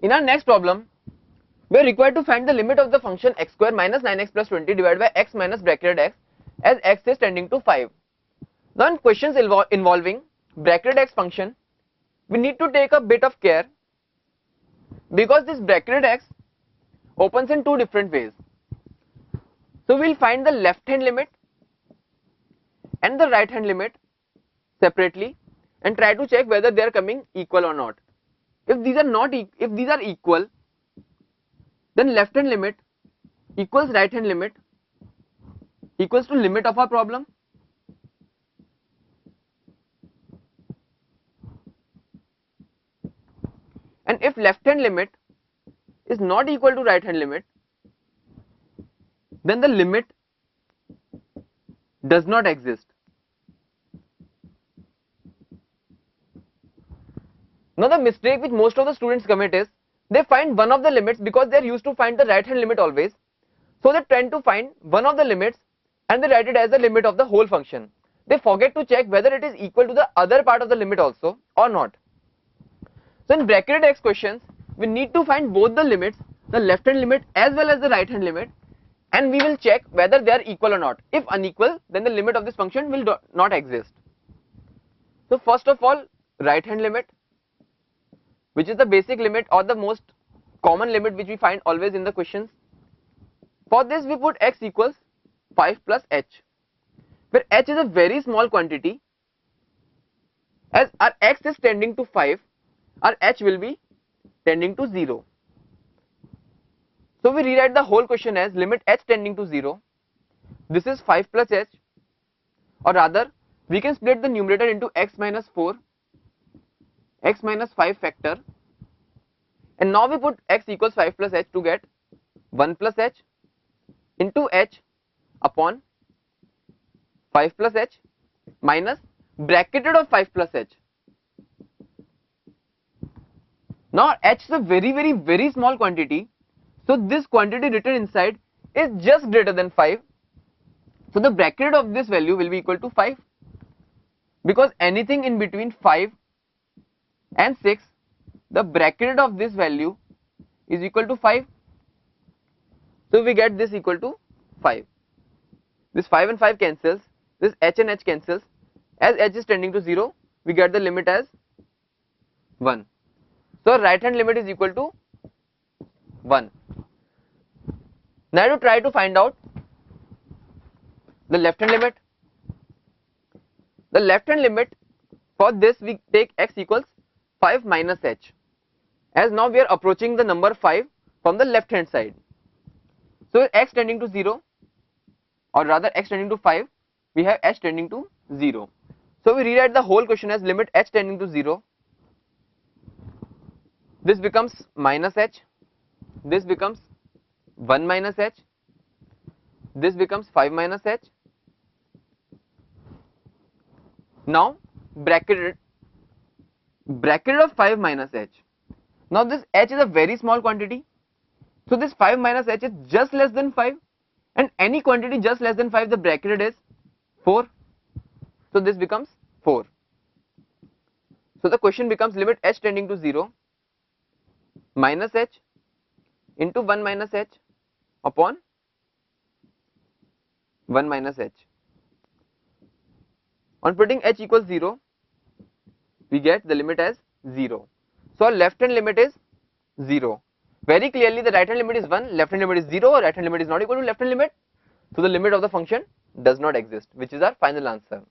In our next problem, we are required to find the limit of the function x square minus 9x plus 20 divided by x minus bracketed x as x is tending to 5. Now in questions involving bracketed x function, we need to take a bit of care because this bracketed x opens in two different ways. So we'll find the left hand limit and the right hand limit separately and try to check whether they are coming equal or not. If these are equal, then left hand limit equals right hand limit equals to limit of our problem. And if left hand limit is not equal to right hand limit, then the limit does not exist. Now the mistake which most of the students commit is they find one of the limits because they are used to find the right hand limit always. So they tend to find one of the limits and they write it as the limit of the whole function. They forget to check whether it is equal to the other part of the limit also or not. So in bracketed x questions, we need to find both the limits, the left hand limit as well as the right hand limit, and we will check whether they are equal or not. If unequal, then the limit of this function will not exist. So first of all, right hand limit, which is the basic limit or the most common limit which we find always in the questions. For this we put x equals 5 plus h, where h is a very small quantity. As our x is tending to 5, our h will be tending to 0. So we rewrite the whole question as limit h tending to 0. This is 5 plus h, or rather we can split the numerator into x minus 4, x minus 5 factor, and now we put x equals 5 plus h to get 1 plus h into h upon 5 plus h minus bracketed of 5 plus h. Now h is a very small quantity, so this quantity written inside is just greater than 5. So the bracket of this value will be equal to 5, because anything in between 5 and 6, the bracket of this value is equal to 5. So we get this equal to 5. This 5 and 5 cancels, this h and h cancels. As h is tending to 0, we get the limit as 1. So right hand limit is equal to 1. Now to try to find out the left hand limit. The left hand limit, for this we take x equals 5 minus h, as now we are approaching the number 5 from the left hand side. So x tending to 0, or rather x tending to 5, we have h tending to 0. So we rewrite the whole question as limit h tending to 0. This becomes minus h, this becomes 1 minus h, this becomes 5 minus h. Now bracketed of 5 minus h. Now this h is a very small quantity, so this 5 minus h is just less than 5, and any quantity just less than 5, the bracketed is 4, so this becomes 4. So the question becomes limit h tending to 0 minus h into 1 minus h upon 1 minus h. On putting h equals 0, we get the limit as 0. So our left hand limit is 0. Very clearly the right hand limit is 1, left hand limit is 0, right hand limit is not equal to left hand limit. So the limit of the function does not exist, which is our final answer.